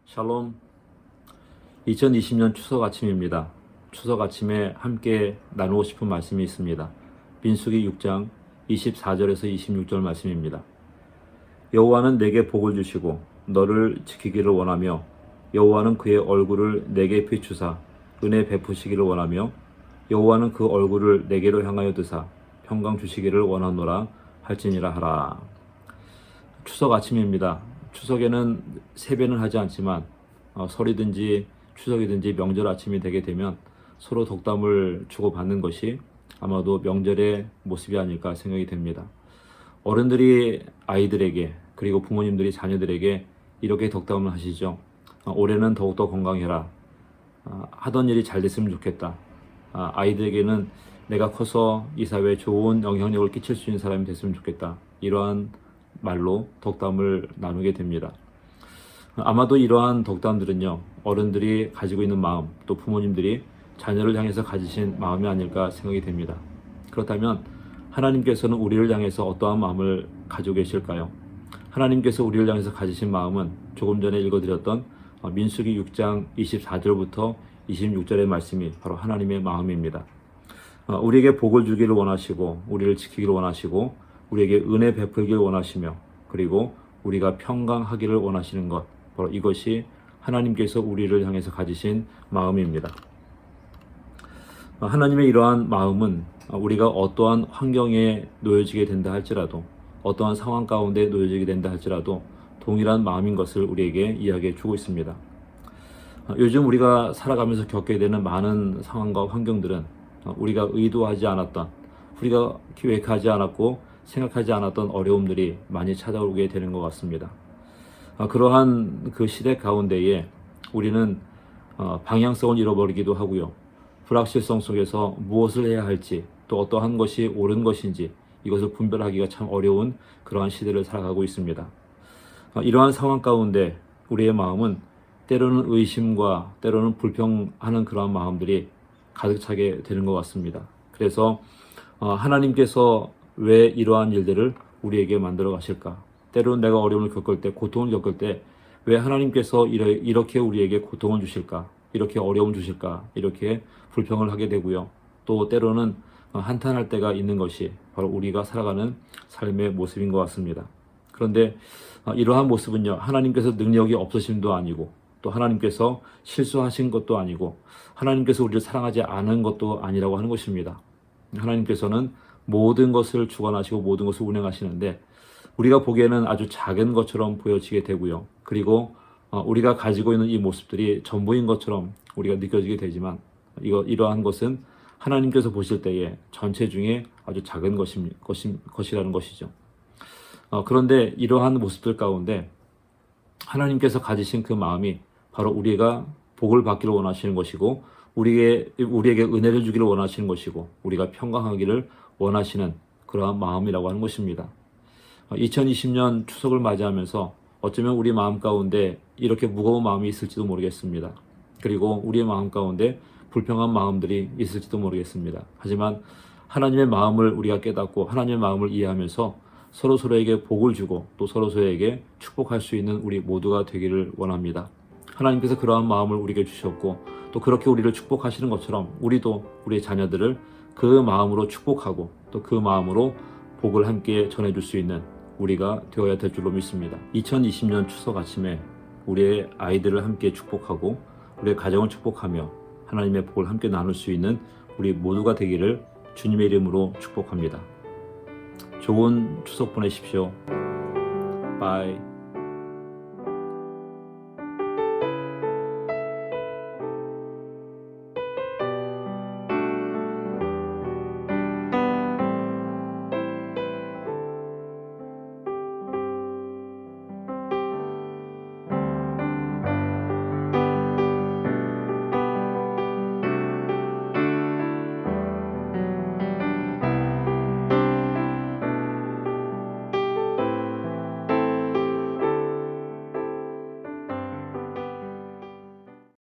샬롬. 2020년 추석 아침입니다. 추석 아침에 함께 나누고 싶은 말씀이 있습니다. 민수기 6장 24절에서 26절 말씀입니다. 여호와는 내게 복을 주시고 너를 지키기를 원하며 여호와는 그의 얼굴을 내게 비추사 은혜 베푸시기를 원하며 여호와는 그 얼굴을 내게로 향하여 드사 평강 주시기를 원하노라 할지니라 하라. 추석 아침입니다. 추석에는 세배는 하지 않지만 설이든지 추석이든지 명절 아침이 되게 되면 서로 덕담을 주고받는 것이 아마도 명절의 모습이 아닐까 생각이 됩니다. 어른들이 아이들에게 그리고 부모님들이 자녀들에게 이렇게 덕담을 하시죠. 올해는 더욱더 건강해라. 하던 일이 잘 됐으면 좋겠다. 아이들에게는 내가 커서 이 사회에 좋은 영향력을 끼칠 수 있는 사람이 됐으면 좋겠다. 이러한 말로 덕담을 나누게 됩니다. 아마도 이러한 덕담들은요, 어른들이 가지고 있는 마음, 또 부모님들이 자녀를 향해서 가지신 마음이 아닐까 생각이 됩니다. 그렇다면 하나님께서는 우리를 향해서 어떠한 마음을 가지고 계실까요? 하나님께서 우리를 향해서 가지신 마음은 조금 전에 읽어드렸던 민수기 6장 24절부터 26절의 말씀이 바로 하나님의 마음입니다. 우리에게 복을 주기를 원하시고 우리를 지키기를 원하시고 우리에게 은혜 베풀기를 원하시며 그리고 우리가 평강하기를 원하시는 것, 바로 이것이 하나님께서 우리를 향해서 가지신 마음입니다. 하나님의 이러한 마음은 우리가 어떠한 환경에 놓여지게 된다 할지라도, 어떠한 상황 가운데 놓여지게 된다 할지라도 동일한 마음인 것을 우리에게 이야기해 주고 있습니다. 요즘 우리가 살아가면서 겪게 되는 많은 상황과 환경들은 우리가 의도하지 않았던, 우리가 계획하지 않았고 생각하지 않았던 어려움들이 많이 찾아오게 되는 것 같습니다. 그러한 그 시대 가운데에 우리는 방향성을 잃어버리기도 하고요. 불확실성 속에서 무엇을 해야 할지, 또 어떠한 것이 옳은 것인지 이것을 분별하기가 참 어려운 그러한 시대를 살아가고 있습니다. 이러한 상황 가운데 우리의 마음은 때로는 의심과 때로는 불평하는 그러한 마음들이 가득 차게 되는 것 같습니다. 그래서 하나님께서 왜 이러한 일들을 우리에게 만들어 가실까? 때로는 내가 어려움을 겪을 때, 고통을 겪을 때 왜 하나님께서 이렇게 우리에게 고통을 주실까? 이렇게 어려움 주실까? 이렇게 불평을 하게 되고요. 또 때로는 한탄할 때가 있는 것이 바로 우리가 살아가는 삶의 모습인 것 같습니다. 그런데 이러한 모습은요, 하나님께서 능력이 없으심도 아니고 또 하나님께서 실수하신 것도 아니고 하나님께서 우리를 사랑하지 않은 것도 아니라고 하는 것입니다. 하나님께서는 모든 것을 주관하시고 모든 것을 운행하시는데 우리가 보기에는 아주 작은 것처럼 보여지게 되고요. 그리고 우리가 가지고 있는 이 모습들이 전부인 것처럼 우리가 느껴지게 되지만 이러한 것은 하나님께서 보실 때에 전체 중에 아주 작은 것이라는 것이죠. 그런데 이러한 모습들 가운데 하나님께서 가지신 그 마음이 바로 우리가 복을 받기를 원하시는 것이고 우리에게 은혜를 주기를 원하시는 것이고 우리가 평강하기를 원하시는 그러한 마음이라고 하는 것입니다. 2020년 추석을 맞이하면서 어쩌면 우리 마음 가운데 이렇게 무거운 마음이 있을지도 모르겠습니다. 그리고 우리의 마음 가운데 불평한 마음들이 있을지도 모르겠습니다. 하지만 하나님의 마음을 우리가 깨닫고 하나님의 마음을 이해하면서 서로에게 복을 주고 또 서로에게 축복할 수 있는 우리 모두가 되기를 원합니다. 하나님께서 그러한 마음을 우리에게 주셨고 또 그렇게 우리를 축복하시는 것처럼 우리도 우리의 자녀들을 그 마음으로 축복하고 또 그 마음으로 복을 함께 전해줄 수 있는 우리가 되어야 될 줄로 믿습니다. 2020년 추석 아침에 우리의 아이들을 함께 축복하고 우리의 가정을 축복하며 하나님의 복을 함께 나눌 수 있는 우리 모두가 되기를 주님의 이름으로 축복합니다. 좋은 추석 보내십시오. 바이.